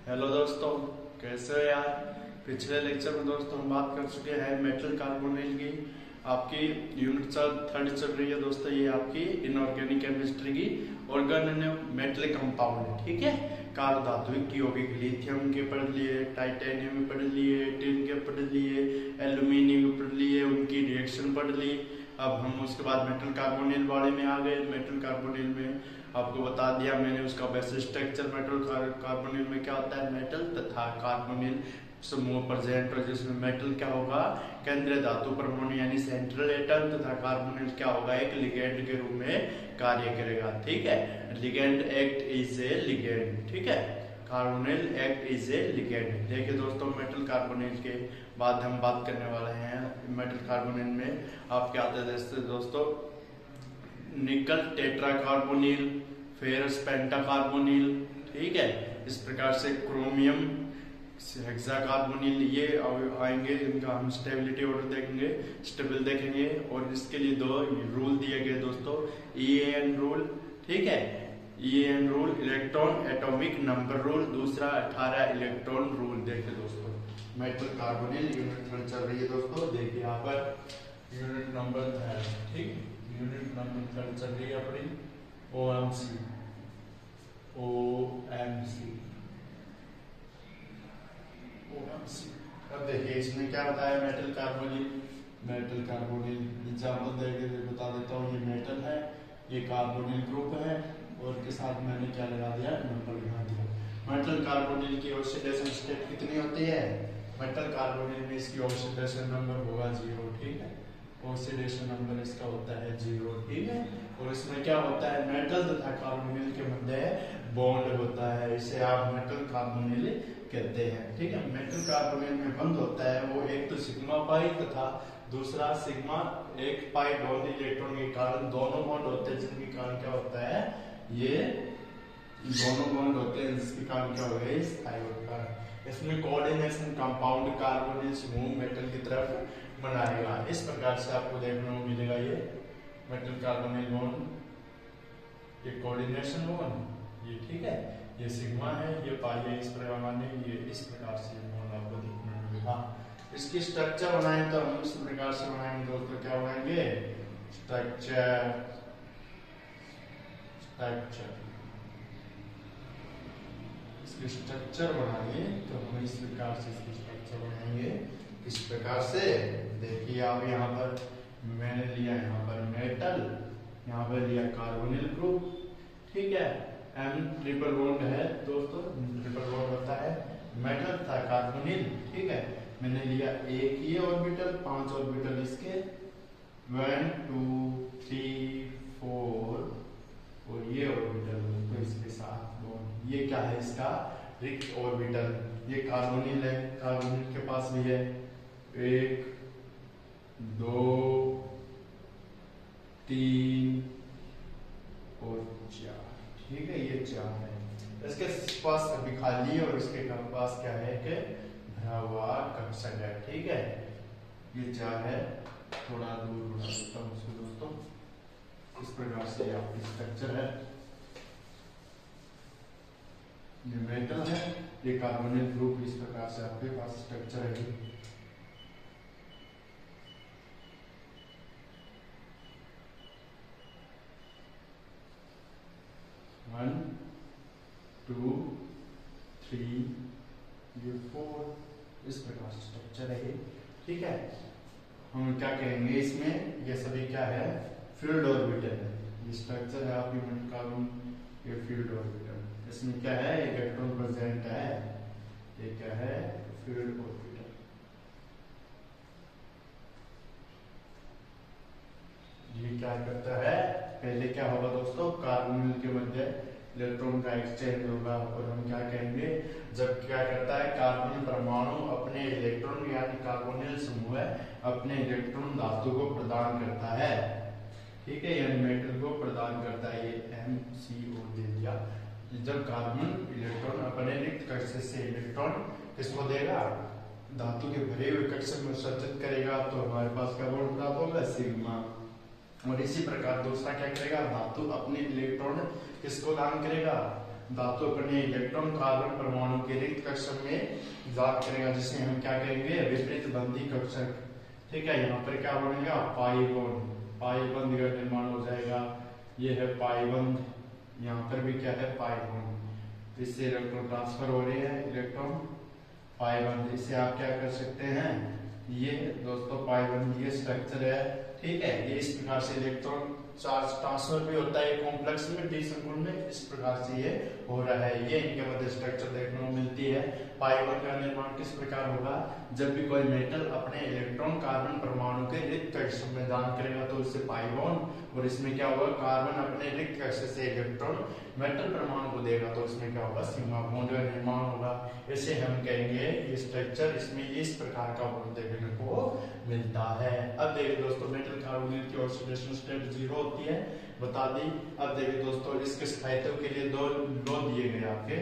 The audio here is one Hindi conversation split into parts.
हेलो दोस्तों, कैसे हो यार। पिछले लेक्चर में दोस्तों हम बात कर चुके हैं मेटल कार्बोनिल की। आपकी यूनिट थर्ड चल रही है दोस्तों। ये आपकी इनऑर्गेनिक केमिस्ट्री की ऑर्गेनोमेटल कंपाउंड, ठीक है। कार धात्विक यौगिक लिथियम के पढ़ लिए, टाइटेनियम के पढ़ लिए, टिन के पढ़ लिए, एल्यूमिनियम के पढ़ लिए, उनकी रिएक्शन पढ़ ली। अब हम उसके बाद मेटल कार्बोनिल वाले में आ गए। मेटल कार्बोनिल में आपको बता दिया मैंने उसका बेसिक स्ट्रक्चर। मेटल कार्बोनिल में क्या होता है, मेटल तथा कार्बोनिल समूह प्रेजेंट हो, जिसमें मेटल क्या होगा, केंद्रीय धातु परमाणु यानी सेंट्रल एटम, तथा कार्बोनिल क्या होगा, एक लिगेंड के रूप में कार्य करेगा, ठीक है। Ligand act is a ligand, ठीक है। Carbonyl act is a ligand. देखिए दोस्तों, मेटल कार्बोनिल के बाद हम बात करने वाले हैं। मेटल कार्बोनिल में आप क्या आते हैं दोस्तों, निकल टेट्रा कार्बोनिल, फेरस पेंटा कार्बोनिल, ठीक है। इस प्रकार से क्रोमियम हेक्सा कार्बोनिल ये आएंगे, जिनका हम स्टेबिलिटी ऑर्डर देखेंगे, स्टेबल देखेंगे। और इसके लिए दो रूल दिए गए दोस्तों, EAN रूल, ठीक है। EAN rule electron atomic number rule, दूसरा 18 इलेक्ट्रॉन रूल। देखिए दोस्तों, मेटल कार्बोनिल यूनिट थर्ड चल रही है दोस्तों। देखिए यहाँ पर यूनिट नंबर है, ठीक। यूनिट नंबर थर्ड चल रही है अपनी OMC। अब देखिए इसमें क्या बताया, metal carbonyl. Metal carbonyl example देके बता देता हूँ। ये मेटल है, ये कार्बोनिल ग्रुप है, और के साथ मैंने क्या लगा दिया, नंबर लगा दिया। मेटल कार्बोनिल की ऑक्सीडेशन स्टेट कितनी होती है, मेटल कार्बोनिल में इसकी ऑक्सीडेशन नंबर होगा 0, ठीक है। ऑक्सीडेशन नंबर इसका होता है 0, ठीक है। और इसमें क्या होता है, मेटल तथा कार्बोनिल के मध्य बॉन्ड होता है, इसे आप मेटल कार्बोनिल कहते हैं, ठीक है। मेटल कार्बोनिल में बंद होता है वो एक तो सिग्मा पाई तथा दूसरा सिग्मा एक पाई डोनल इलेक्ट्रॉन के कारण दोनों बॉन्ड होते हैं, जिनके कारण क्या होता है, ये दोनों बॉन्ड होते हैं, जिसके कारण क्या होगा, स्थायी होता है। इसमें कोऑर्डिनेशन कंपाउंड कार्बोनिल समूह मेटल की तरफ बनाएगा। इस प्रकार से आपको देखने को मिलेगा ये मेटल कार्बोनिल बॉन्ड, ये कोऑर्डिनेशन बॉन्ड, ये ठीक है, ये सिग्मा है, ये पाई है, इस प्रकार ये इस प्रकार से बॉन्ड आपको देखने को मिलेगा। इसकी स्ट्रक्चर बनाए तो हम इस प्रकार से बनाएंगे दोस्तों, क्या बनाएंगे, स्ट्रक्चर। इसकी स्ट्रक्चर बनाएंगे तो हम इस प्रकार से इसकी स्ट्रक्चर बनाएंगे। इस प्रकार से देखिए आप, यहाँ पर मैंने लिया यहाँ पर मेटल, यहाँ पर लिया कार्बोनिल ग्रुप, ठीक है। M ट्रिपल बॉन्ड है दोस्तों, ट्रिपल बॉन्ड होता है मेटल था कार्बोनिल, ठीक है। मैंने लिया एक ये ऑर्बिटल, 5 ऑर्बिटल इसके, 1 2 3 4, और ये ऑर्बिटल तो इसके साथ बॉन्ड। ये क्या है, इसका रिक्त ऑर्बिटल। ये कार्बोनिल है, कार्बोनिल के पास भी है 1 2 3 और 4, ठीक है। ये 4 है, इसके पास अभी खाली है, और इसके पास क्या है कि भरा हुआ कक्षक है, ठीक है। ये 4 है, थोड़ा दूर बना देता हूँ इसको दोस्तों। इस प्रकार से आपकी स्ट्रक्चर है, ये मेटल है, ये कार्बोनिल ग्रुप, इस प्रकार से आपके पास स्ट्रक्चर है। वन 2 3 ये 4, इस प्रकार से स्ट्रक्चर है, ठीक है। हम क्या कहेंगे इसमें, ये सभी क्या है, फील्ड ऑर्बिटल है। ये स्ट्रक्चर है आपकी मेटल कार्बन, ये फील्ड ऑर्बिटल। इसमें क्या है, एक इलेक्ट्रॉन प्रेजेंट है, ये क्या है, फील्ड ऑर्बिटल। ये क्या करता है, पहले क्या होगा दोस्तों, कार्बोनिल के मध्य इलेक्ट्रॉन का एक्सचेंज होगा, और हम क्या कहेंगे, जब क्या करता है कार्बन परमाणु अपने इलेक्ट्रॉन यानी कार्बोनिल समूह अपने इलेक्ट्रॉन धातु को प्रदान करता है, ठीक है, यानी मेटल को प्रदान करता है। ये MCO दे दिया। जब कार्बन इलेक्ट्रॉन अपने रिक्त कक्षक से इलेक्ट्रॉन किसको देगा, धातु के भरे हुए कक्षक में उत्सर्जित करेगा, तो हमारे पास क्या बॉन्ड प्राप्त होगा, सिग्मा। और इसी प्रकार दूसरा क्या करेगा, धातु अपने इलेक्ट्रॉन किसको दान करेगा, धातु अपने इलेक्ट्रॉन कार्बन परमाणु के रिक्त कक्षक में दान करेगा, जिसे हम क्या कहेंगे विपरीत बंधी कक्षक। ठीक है, यहाँ पर क्या बनेगा पाई बॉन्ड, पाई बंध का निर्माण हो जाएगा। ये है पाई बंध, यहाँ पर भी क्या है पाई बॉन्ड, इससे इलेक्ट्रॉन ट्रांसफर हो रही है, इलेक्ट्रॉन पाई बंध। इसे आप क्या कर सकते हैं, ये दोस्तों पाई बंध ये स्ट्रक्चर है। ठीक है, ये इस प्रकार से इलेक्ट्रॉन चार्ज ट्रांसफर भी होता है कॉम्प्लेक्स में, डी संकुल में, इस प्रकार से ये हो रहा है। ये इनके मध्य स्ट्रक्चर देखने को मिलती है। पाई बॉन्ड का निर्माण किस प्रकार होगा, जब भी कोई मेटल अपने इलेक्ट्रॉन कार्बन परमाणु के रिक्त कक्षक में दान करेगा तो इससे पाई बॉन्ड, और इसमें क्या होगा कार्बन अपने रिक्त कक्षक से इलेक्ट्रॉन मेटल परमाणु को देगा तो इसमें क्या होगा सिग्मा बॉन्ड का निर्माण होगा। इसे हम कहेंगे ये स्ट्रक्चर, इसमें इस प्रकार का बॉन्ड देखने को मिलता है। अब देखिए दोस्तों मेटल कार्बोनेट की ऑक्सीडेशन स्टेट 0 होती है, बता दी। अब देखिए दोस्तों इसके स्थायित्व के लिए दो लॉ दिए गए आपके।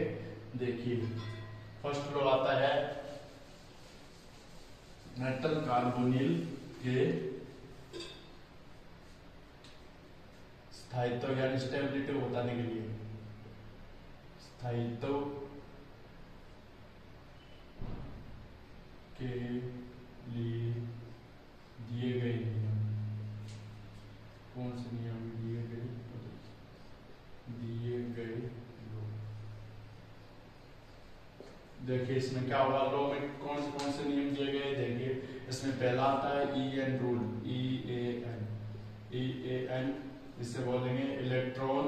देखिए फर्स्ट लॉ आता है मेटल कार्बोनिल के स्थायित्व यानी स्टेबिलिटी को बताने के लिए, स्थायित्व के लिए दिए गए नियम, कौन से नियम दिए गए देखिए इसमें क्या होगा, लॉ में कौन से नियम दिए गए। देखिए इसमें पहला आता है EN रूल, EAN जिससे बोलेंगे इलेक्ट्रॉन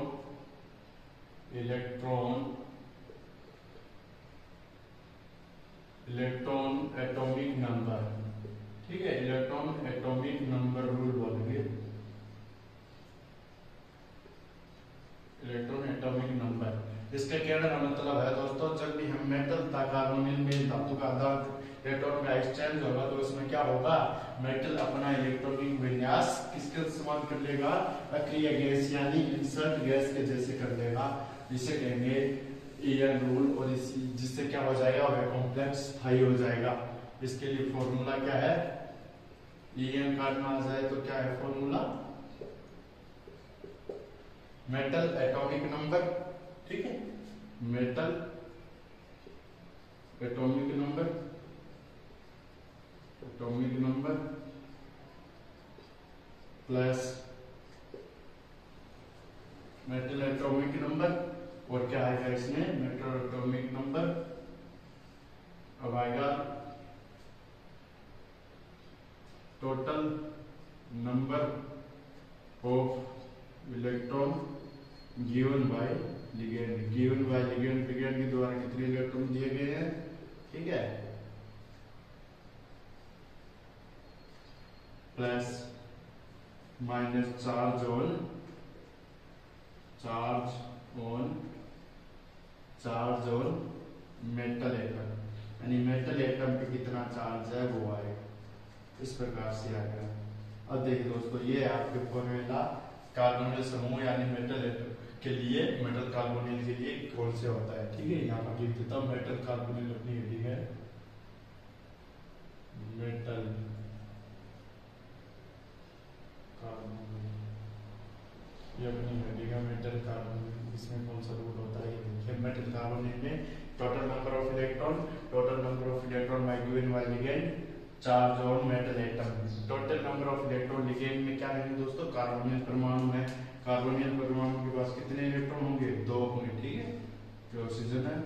एटॉमिक नंबर। ठीक है, इलेक्ट्रॉन एटॉमिक नंबर रूल बोलेंगे, इलेक्ट्रॉन एटॉमिक नंबर। इसका कहने का मतलब है दोस्तों जब भी हम मेटल तथा कार्बोनिल में धातु का आदान इलेक्ट्रॉन का एक्सचेंज होगा तो इसमें क्या होगा, मेटल अपना इलेक्ट्रॉनिक विन्यास किसके समान कर लेगा, अक्रिय गैस यानी इंसर्ट गैस के जैसे कर लेगा, जिसे कहेंगे EN रूल। और जिससे क्या हो जाएगा वह कॉम्प्लेक्स स्थायी हो जाएगा। इसके लिए फॉर्मूला क्या है, EN काटना आ जाए तो क्या है फॉर्मूला, मेटल एटॉमिक नंबर। ठीक है, metal atomic number plus metal atomic number, और क्या आएगा इसमें मेटल एटॉमिक नंबर, अब आएगा total number of electron given by ligand, ligand के द्वारा कितने इलेक्ट्रॉन दिए गए हैं। ठीक है, plus minus charge on metal atom, यानी मेटल एटम पे कितना चार्ज है वो आएगा, इस प्रकार से आएगा। अब देखिए दोस्तों ये आपके फॉर्मूला कार्बोनिल समूह यानी मेटल एटम के लिए, मेटल कार्बोनिल के लिए कौन से होता है। ठीक है, यहाँ पर लिख देता हूँ मेटल कार्बोनिल अपनी हेडिंग है, मेटल कार्बोनिल, ये अपनी हेडिंग है मेटल कार्बोनिल। इसमें कौन सा रूल होता है ये देखिए, मेटल कार्बोनिल में total number of electron by given by ligand charge on metal atom. Total number of electron ligand में क्या रहेंगे दोस्तों, कार्बोनिल परमाणु है, कार्बोनिल परमाणु के पास कितने इलेक्ट्रॉन होंगे, 2 होंगे। ठीक है, जो ऑक्सीजन है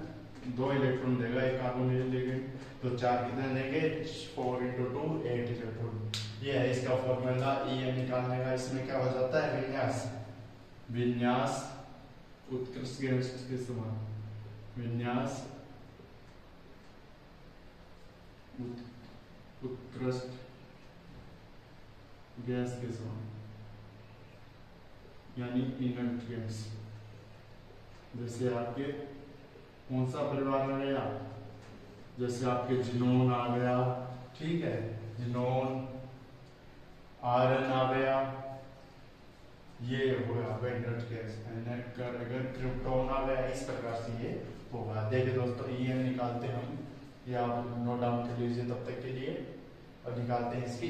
2 इलेक्ट्रॉन देगा एक कार्बोनिल लिगेंड, तो 4 कितने देंगे, 4 × 2 8 इलेक्ट्रॉन। ये है इसका फॉर्मूला EN निकालने का। इसमें क्या हो जाता है विन्यास उत्कृष्ट गैस के समान, विन्यास उत्कृष्ट गैस के समान, यानी इनर्ट गैस। जैसे आपके कौन सा परिवार आ गया, जैसे आपके जिनोन आ गया। ठीक है, जिनोन, आयरन आ गया, ये हो गया इनर्ट गैस। अगर क्रिप्टॉन आ गया, इस प्रकार से ये होगा। देखिए दोस्तों EN निकालते हैं हम, ये आप नोट डाउन कर लीजिए तब तक के लिए, और निकालते हैं इसके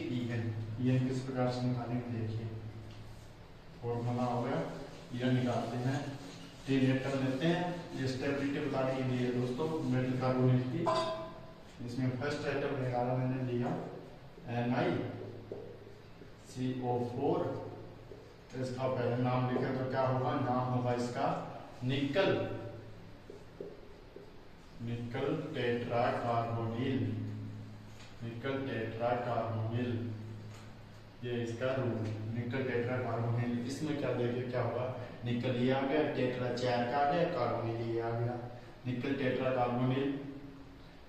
EN किस प्रकार से निकालेंगे देखिए, फॉर्मूला हो गया EN निकालते हैं, 3 एटम लेते हैं, ये कार्बोनिल की। इसमें फर्स्ट एटम निकाला मैंने, लिया NiCO4। इसका पहले नाम लिखे तो क्या होगा, नाम होगा इसका निकल टेट्रा कार्बोनिल। निकल टेट्रा कार्बोनिल, ये इसका रूल, निकल टेट्रा कार्बोनिल। इसमें क्या देखिए क्या होगा, निकल ये आ गया, टेट्रा 4 का आ गया, कार्बोनिल ये आ गया, निकल टेट्रा कार्बोनिल।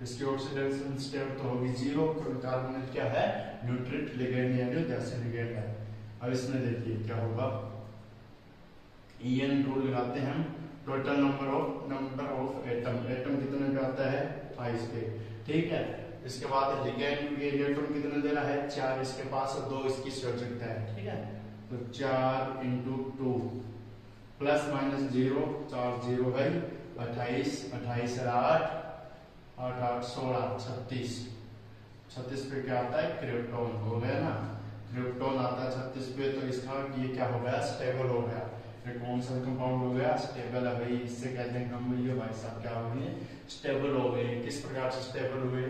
इसकी ऑक्सीडेशन स्टेट तो होगी 0, क्योंकि कार्बोनिल क्या है, न्यूट्रिट लिगेंड यानी जैसे लिगेंड है। अब इसमें देखिए क्या होगा, EN रूल लगाते हैं हम, टोटल नंबर ऑफ एटम कितने पे आता है, 22 पे, ठीक है। इसके बाद लिगेंड इलेक्ट्रॉन कितने दे रहा है, 4 इसके पास और 2 इसकी आवश्यकता है, ठीक है। तो 4 × 2 प्लस माइनस 0, 4 0 है, 28 28 है 8 8 8 16 36 36 पे क्या आता है, क्रिप्टॉन हो गया ना, क्रिप्टॉन आता है 36 पे। तो इसका ये क्या हो गया, स्टेबल हो गया। ये कौन सा कंपाउंड हो गया, स्टेबल है भाई। इससे कहते हैं हम ये भाई साहब क्या हो गए, स्टेबल हो गए। किस प्रकार से स्टेबल हुए,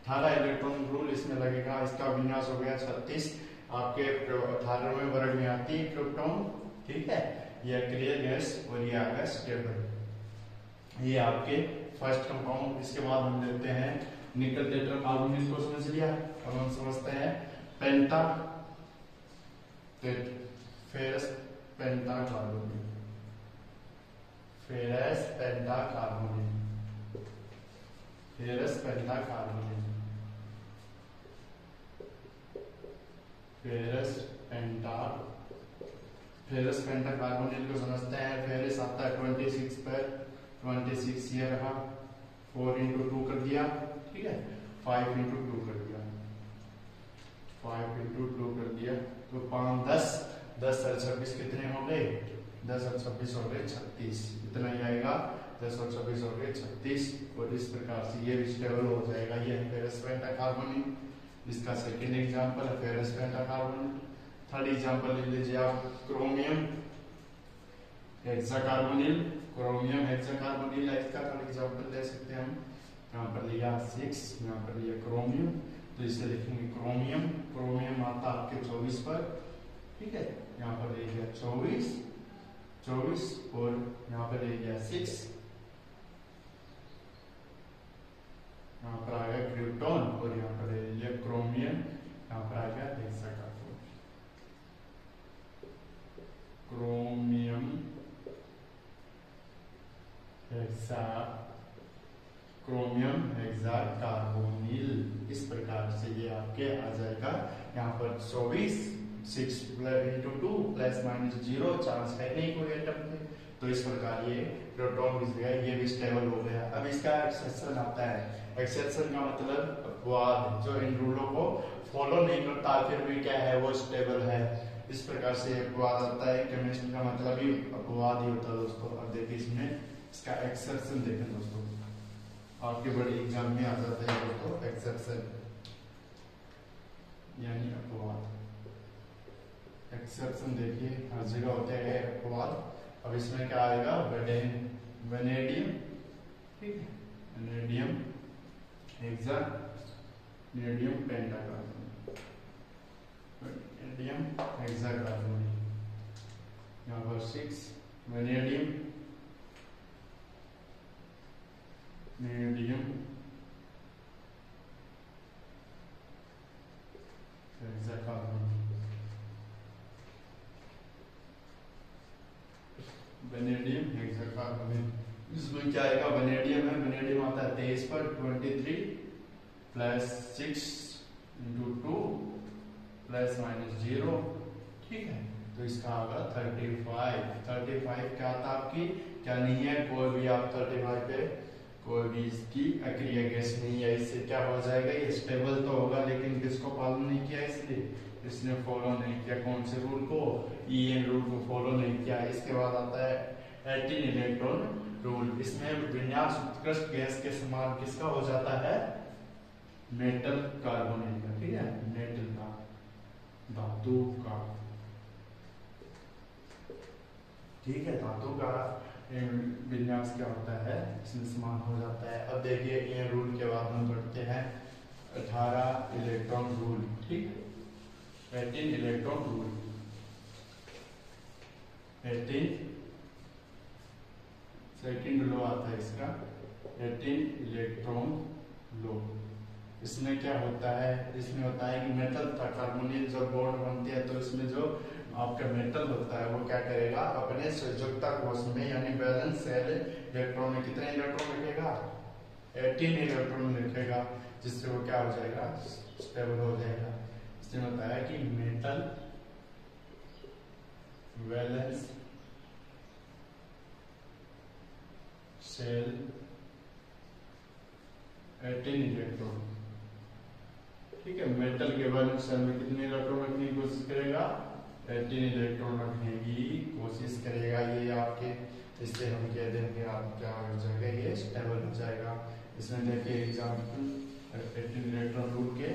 18 इलेक्ट्रॉन रूल इसमें लगेगा। इसका विन्यास हो गया 36, आपके 18 में वर्ग में आती है क्रिप्टॉन, ठीक है। ये क्लियर गैस और ये आ गया स्टेबल, ये आपके फर्स्ट कंपाउंड। इसके बाद हम लेते हैं निकल टेट्रा कार्बोनिल को, समझ लिया। अब हम समझते हैं पेंटा फेरस पेंटा कार्बोनिल, फेरस पेंटा कार्बोनिल, फेरस पेंटा कार्बोनिल, फेरस पेंटा कार्बोनिल को समझते हैं। फेरस आता है 26 पर, 26 ये रहा, 4 × 2 कर दिया, ठीक है, 5 × 2 कर दिया, 5 × 2 कर दिया, तो 5 10 10 और 26 कितने हो गए, 10 और 26 हो गए 36, इतना ही आएगा, 10 और 26 हो गए 36। और इस प्रकार से ये भी स्टेबल हो जाएगा। ये फेरस पेंटा कार्बोनिल, इसका सेकेंड एग्जाम्पल है फेरस पेंटा कार्बोनिल। थर्ड एग्जाम्पल ले लीजिए आप, क्रोमियम हेक्साकार्बोनिल, क्रोमियम हेक्साकार्बोनिल है इसका थर्ड एग्जाम्पल ले सकते हैं हम। यहाँ पर लिया 6, यहाँ पर लिया क्रोमियम, तो इसे लिखेंगे क्रोमियम। क्रोमियम आता आपके 24 पर, ठीक है, यहाँ पर ले लिया 24 और यहाँ पर ले लिया 6, यहाँ पर आ गया क्रिप्टॉन और यहाँ पर ले लिया क्रोमियम, यहाँ पर आ गया हेक्साकार्बोनिल, क्रोमियम हेक्साकार्बोनिल। इस प्रकार से ये आपके आ जाएगा। यहाँ पर 24 6 × 2 प्लस माइनस 0, चांस है नहीं कोई एटम पे, तो इस प्रकार ये प्रोटॉन मिल गया, ये भी स्टेबल हो गया। अब इसका एक्सेप्शन आता है। एक्सेप्शन का मतलब अपवाद, जो इन रूलों को फॉलो नहीं करता फिर भी क्या है, वो स्टेबल है। इस प्रकार से अपवाद आता है। केमिस्ट्री का मतलब ही अपवाद ही होता है दोस्तों। अब देखिए इसमें इसका एक्सेप्शन देखें दोस्तों, आपके बड़े एग्जाम में आ जाता है दोस्तों एक्सेप्शन यानी अपवाद। एक्सेप्शन देखिए हर जगह होते हैं अपवाद। अब इसमें क्या आएगा, वेनेडियम, ठीक है, वेनेडियम हेक्सानेडियम पेंटाकार्बोनिल, वेनेडियम हेक्साकार्बोनिल, यहाँ पर 6 वेनेडियम हेक्साकार्बोनिल, वेनेडियम हेक्साकार्बोनिल। इसमें क्या आएगा, वेनेडियम है, वेनेडियम आता है 23 पर, 23 प्लस 6 × 2 प्लस माइनस 0, ठीक है, तो इसका आगा 35 क्या आता आपकी, क्या नहीं है, कोई भी आप 35 पे कोई भी इसकी अक्रिया गैस नहीं है। इससे क्या हो जाएगा, ये स्टेबल तो होगा लेकिन किसको फॉलो नहीं किया, इसलिए इसने फॉलो नहीं किया कौन से रूल को, EN रूल को फॉलो नहीं किया। इसके बाद आता है 18 इलेक्ट्रॉन रूल। इसमें विन्यास उत्कृष्ट गैस के समान किसका हो जाता है, मेटल कार्बोनिल का, ठीक है, मेटल का, धातु का, ठीक है, धातु का विन्यास क्या होता है, इसमें समान हो जाता है। अब देखिए ये रूल के बाद हम पढ़ते हैं 18 इलेक्ट्रॉन रूल, ठीक, 18 इलेक्ट्रॉन रूल, 18 सेकंड लॉ आता है इसका, 18 इलेक्ट्रॉन लॉ। इसमें क्या होता है, इसमें होता है कि मेटल तथा कार्बोनिल जब बॉन्ड बनते हैं तो इसमें जो आपका मेटल होता है वो क्या करेगा, अपने संयोजकता कोष में यानी बैलेंस सेल इलेक्ट्रॉन में कितने इलेक्ट्रॉन रखेगा, 18 इलेक्ट्रॉन रखेगा, जिससे वो क्या हो जाएगा, स्टेबल हो जाएगा। इसमें होता है कि मेटल वैलेंस सेल 18 इलेक्ट्रॉन, ठीक है। मेटल के वैलेंस सेल में कितने इलेक्ट्रॉन रखने की कोशिश करेगा, 18 इलेक्ट्रॉन रखने की कोशिश करेगा। ये आपके, इससे हम कह देंगे आप क्या हो जाएगा, ये स्टेबल हो जाएगा। इसमें देखिए एग्जाम्पल 18 इलेक्ट्रॉन रूल के,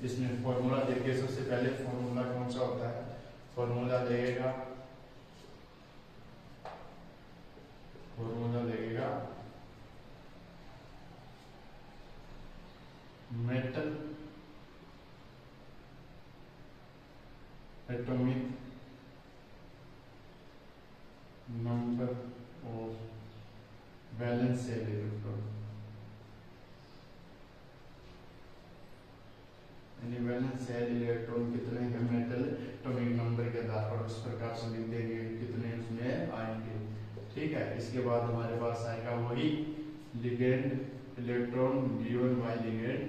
इसमें फॉर्मूला देखिए। सबसे पहले फॉर्मूला कौन सा होता है, फॉर्मूला लगेगा, फॉर्मूला लगेगा metal atomic number of valence shell electron, यानी वैलेंस सेल इलेक्ट्रॉन कितने हैं मेटल एटॉमिक नंबर के आधार पर उस प्रकार से लिख देंगे कितने उसमें आएंगे, ठीक है। इसके बाद हमारे पास आएगा वही ligand electron given by ligand,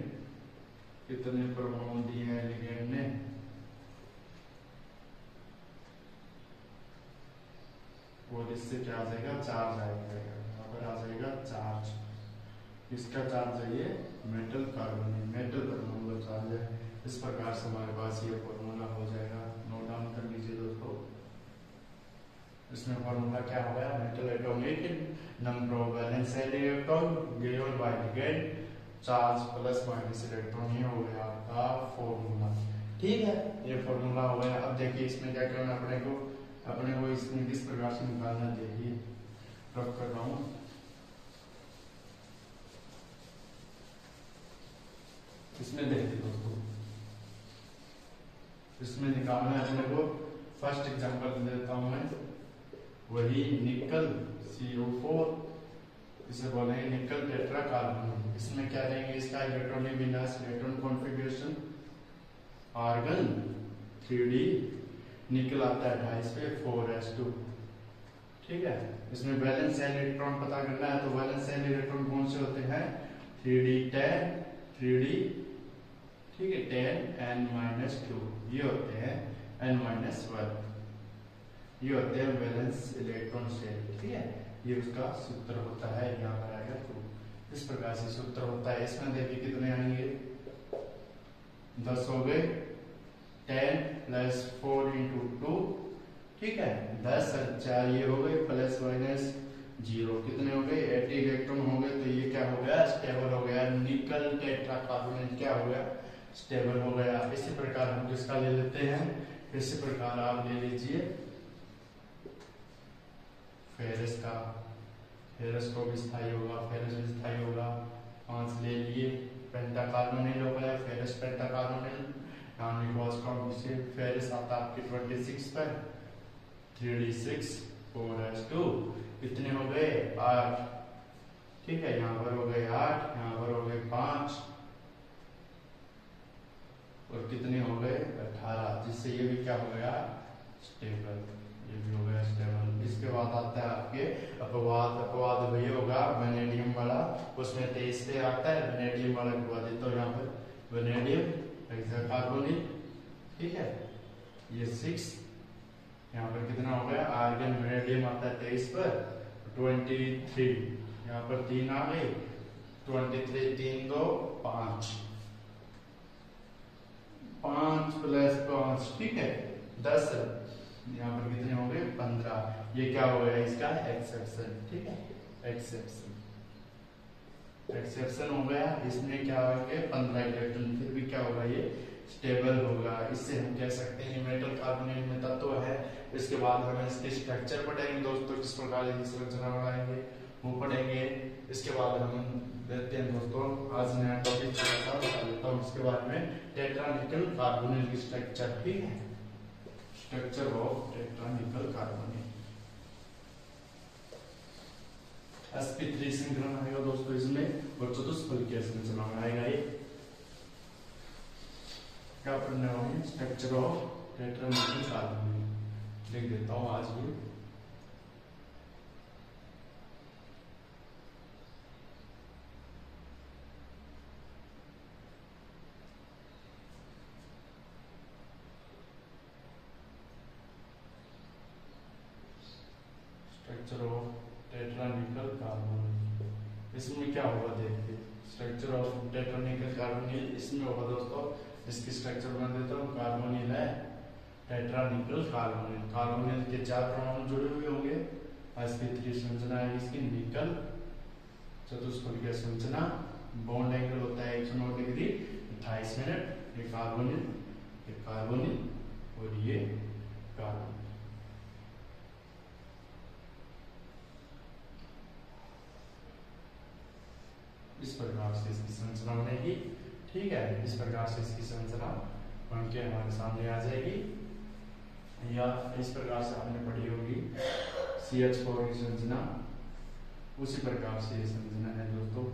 कितने परमाणु दिए हैं लिगेंड ने, और इससे क्या आ जाएगा, चार्ज आएगा, यहाँ पर आ जाएगा चार्ज। इसका चार्ज है ये मेटल कार्बोनिल, मेटल परमाणु का चार्ज है। इस प्रकार से हमारे पास ये फॉर्मूला हो जाएगा, नोट डाउन कर लीजिए दोस्तों। इसमें फॉर्मूला क्या हो गया, metal atomic number of valence shell electron given by ligand charge plus minus electron, ये हो गया आपका फॉर्मूला, ठीक है। ये फॉर्मूला हो गया। अब देखिए इसमें क्या करना अपने को इसमें किस प्रकार से निकालना, देखिए रख कर रहा हूं। इसमें देखिए दोस्तों, इसमें निकालना है अपने को। फर्स्ट एग्जांपल देता हूं मैं, वही निकल CO4, इसे बोलेंगे निकल टेट्रा कार्बोनेट। इसमें क्या देंगे, इसका इलेक्ट्रॉनिक विन्यास, इलेक्ट्रॉन कॉन्फ़िगरेशन, आर्गन 3D, निकल आता है 2.5 पे 4s2, ठीक है। इसमें वैलेंस सेल इलेक्ट्रॉन पता करना है, तो वैलेंस सेल इलेक्ट्रॉन कौन से होते हैं, 3D10, 3D, ठीक है, 10n-2, ये होते हैं n-1, ये होते हैं वैलेंस इलेक्ट्रॉन सेल, ठीक है। ये उसका सूत्र होता है, यहाँ पर आएगा 2, इस प्रकार से सूत्र होता है। इसमें देखिए कितने आएंगे, 10 हो गए, 10 + 4 × 2, ठीक है, 10 और 4 ये हो गए, प्लस माइनस 0, कितने हो गए, 80 इलेक्ट्रॉन हो गए। तो ये क्या हो गया, स्टेबल हो गया, निकल टेट्रा कार्बोनेट क्या हो गया, स्टेबल हो गया। इसी प्रकार हम किसका ले लेते हैं, इसी प्रकार आप ले लीजिए फेरस का, फेरस को भी स्थायी होगा, फेरस भी स्थायी होगा, 5 ले लिए। पेंटाकार्बोनिल हो गया, फेरस पेंटाकार्बोनिल, फेरस आता है आपके 26 पर, 3d6 4s2, कितने हो गए, 8, ठीक है। यहाँ पर हो गए 8, यहाँ पर हो गए 5, और कितने हो गए 18, जिससे ये भी क्या हो गया, स्टेबल, ये भी हो गया स्टेबल। इसके बाद आता है आपके अपवाद, अपवाद वही होगा वेनेडियम वाला, उसमें 23 पे आता है वेनेडियम वाला अपवाद, तो यहाँ पर वेनेडियम हेक्साकार्बोनिल, ठीक है, ये 6, यहाँ पर कितना हो गया, आर्गन वेनेडियम आता है 23 पर 23, यहाँ पर 3 आ गए, 23, 3 2 5, 5 + 5, ठीक है, 10, यहाँ पर कितने हो गए, 15, ये क्या हो गया, इसका एक्सेप्शन, ठीक है, एक्सेप्शन, एक्सेप्शन हो गया। इसमें क्या होंगे 15 इलेक्ट्रॉन, फिर भी क्या होगा, ये स्टेबल होगा। इससे हम कह सकते हैं मेटल कार्बोनेट में तत्व है। इसके बाद हम इसके स्ट्रक्चर पढ़ेंगे दोस्तों, किस प्रकार की संरचना बनाएंगे वो पढ़ेंगे। इसके बाद हम देखते हैं दोस्तों, आज नया टॉपिक बता देता हूँ इसके बारे में, टेट्रा निकल कार्बोनेट की स्ट्रक्चर। ठीक है, स्ट्रक्चर ऑफ टेट्रा निकल कार्बोनेट। sp3 श्रृंखला आएगा दोस्तों इसमें, और चतुष्फलकीय संरचना में आएगा ये। क्या पढ़ने वाले, स्ट्रक्चर ऑफ टेट्रा निकल कार्बोनेट लिख देता हूँ आज भी। स्ट्रक्चर ऑफ टेट्रा निकल कार्बोनेट, इसमें क्या होगा देखते हैं। स्ट्रक्चर ऑफ टेट्रा निकल कार्बोनेट इसमें होगा दोस्तों, इसकी स्ट्रक्चर बना देता हूँ। कार्बोनिल है, टेट्रा निकल कार्बोनिल, कार्बोनिल के 4 परमाणु जुड़े हुए होंगे। sp3 संरचना है इसकी, निकल चतुष्फलकीय संरचना, बॉन्ड एंगल होता है 109 डिग्री 28 मिनट। ये कार्बोनिल और ये कार्बोनिल। इस प्रकार से इसकी संरचना बनेगी। ठीक है, इस प्रकार से इसकी संरचना बन के हमारे सामने आ जाएगी, या इस प्रकार से आपने पढ़ी होगी CH4 की संरचना, उसी प्रकार से ये संरचना है दोस्तों।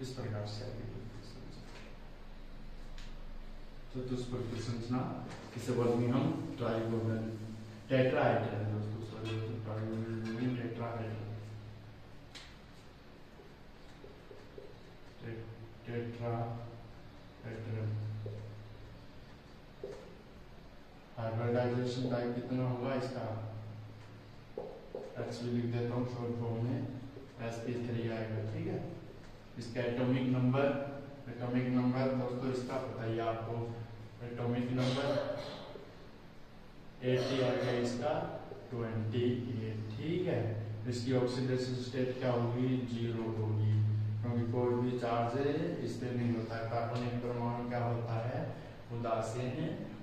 इस प्रकार से आएगी चतुष्फलकीय संरचना, इसे बोलेंगे हम ट्राइगोनल टेट्राहेड्रल दोस्तों, sorry trigonal tetrahedral, tetrahedral. Hybridization type कितना होगा इसका, एक्चुअली लिख देता हूँ शॉर्ट फॉर्म में, sp3 आएगा। ठीक है, इसका एटॉमिक नंबर दोस्तों इसका पता ही आपको, एटॉमिक नंबर 80 आएगा इसका 28। ठीक है, इसकी ऑक्सीडेशन स्टेट क्या होगी, 0 होगी, क्योंकि कोई भी चार्ज इस पे नहीं होता है। कार्बनिक परमाणु क्या होता है, उदासीन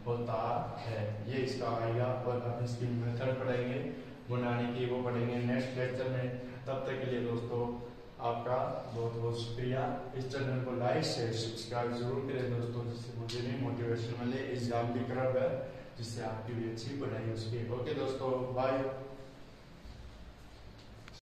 होता है। ये इसका आएगा, और हम इसकी मेथड पढ़ेंगे बनाने की, वो पढ़ेंगे नेक्स्ट लेक्चर में। तब तक के लिए दोस्तों आपका बहुत बहुत शुक्रिया। इस चैनल को लाइक शेयर सब्सक्राइब जरूर करें दोस्तों, जिससे मुझे भी मोटिवेशन मिले। एग्जाम भी खराब है, जिससे आपकी भी अच्छी पढ़ाई हो सके। ओके दोस्तों, बाय।